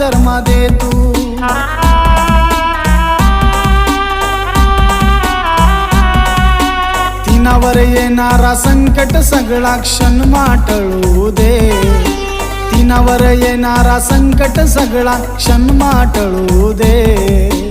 कर्मा दे तू। तिनावर येणारा संकट सगळा क्षण माटळू दे। तिनावर येणारा संकट सगळा क्षण माटळू दे।